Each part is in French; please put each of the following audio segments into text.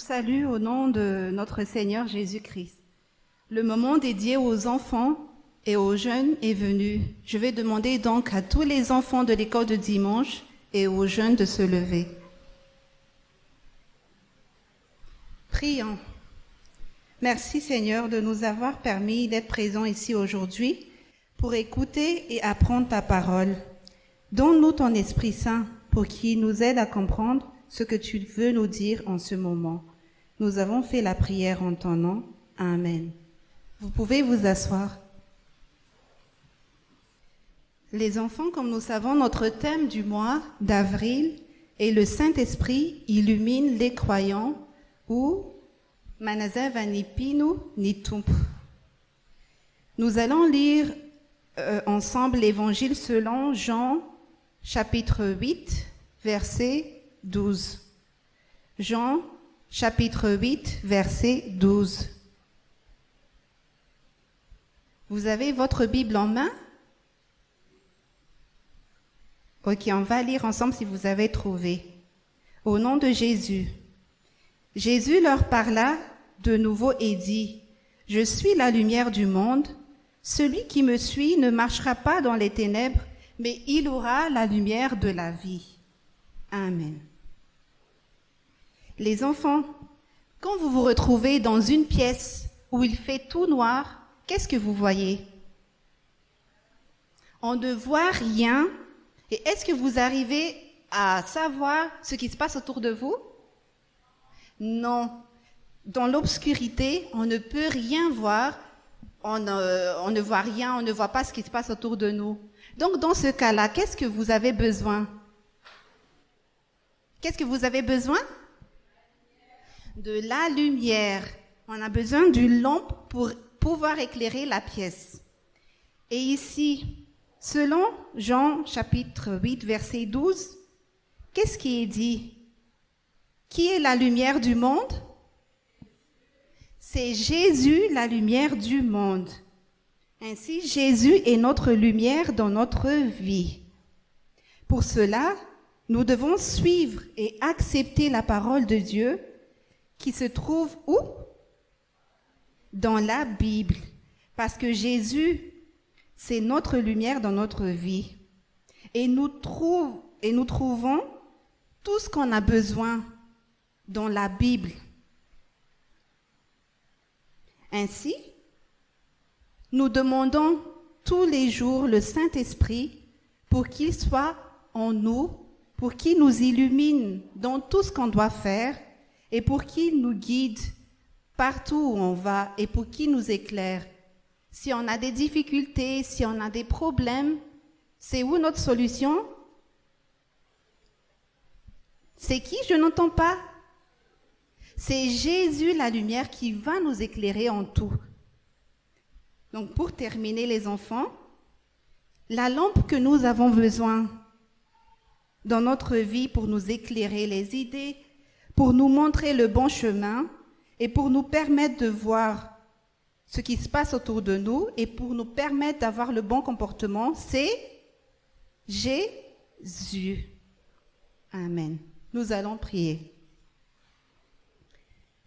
salue au nom de notre Seigneur Jésus-Christ. Le moment dédié aux enfants et aux jeunes est venu. Je vais demander donc à tous les enfants de l'école de dimanche et aux jeunes de se lever. Prions. Merci Seigneur de nous avoir permis d'être présents ici aujourd'hui pour écouter et apprendre ta parole. Donne-nous ton Esprit Saint pour qu'il nous aide à comprendre ce que tu veux nous dire en ce moment. Nous avons fait la prière en ton nom. Amen. Vous pouvez vous asseoir. Les enfants, comme nous savons, notre thème du mois d'avril est le Saint-Esprit illumine les croyants ou Manaza Vanipinu Nitump. Nous allons lire ensemble l'évangile selon Jean, chapitre 8, verset 12. Jean, chapitre 8, verset 12. Vous avez votre Bible en main? Ok, on va lire ensemble si vous avez trouvé. Au nom de Jésus. Jésus leur parla de nouveau et dit, « Je suis la lumière du monde. Celui qui me suit ne marchera pas dans les ténèbres, mais il aura la lumière de la vie. » Amen. Les enfants, quand vous vous retrouvez dans une pièce où il fait tout noir, qu'est-ce que vous voyez? On ne voit rien. Et est-ce que vous arrivez à savoir ce qui se passe autour de vous? Non. Dans l'obscurité, on ne peut rien voir. On ne voit rien, on ne voit pas ce qui se passe autour de nous. Donc, dans ce cas-là, qu'est-ce que vous avez besoin? Qu'est-ce que vous avez besoin? De la lumière. On a besoin d'une lampe pour pouvoir éclairer la pièce. Et ici, selon Jean chapitre 8, verset 12, qu'est-ce qui est dit? Qui est la lumière du monde? C'est Jésus, la lumière du monde. Ainsi, Jésus est notre lumière dans notre vie. Pour cela, nous devons suivre et accepter la parole de Dieu qui se trouve où? Dans la Bible. Parce que Jésus, c'est notre lumière dans notre vie. Et nous trouvons tout ce qu'on a besoin dans la Bible. Ainsi, nous demandons tous les jours le Saint-Esprit pour qu'il soit en nous, pour qu'il nous illumine dans tout ce qu'on doit faire et pour qu'il nous guide partout où on va et pour qu'il nous éclaire. Si on a des difficultés, si on a des problèmes, c'est où notre solution? C'est qui? Je n'entends pas. C'est Jésus, la lumière, qui va nous éclairer en tout. Donc, pour terminer, les enfants, la lampe que nous avons besoin dans notre vie pour nous éclairer les idées, pour nous montrer le bon chemin et pour nous permettre de voir ce qui se passe autour de nous et pour nous permettre d'avoir le bon comportement, c'est Jésus. Amen. Nous allons prier.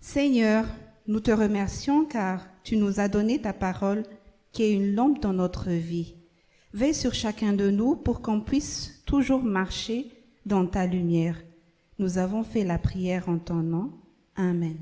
Seigneur, nous te remercions car tu nous as donné ta parole qui est une lampe dans notre vie. Veille sur chacun de nous pour qu'on puisse toujours marcher dans ta lumière. Nous avons fait la prière en ton nom. Amen.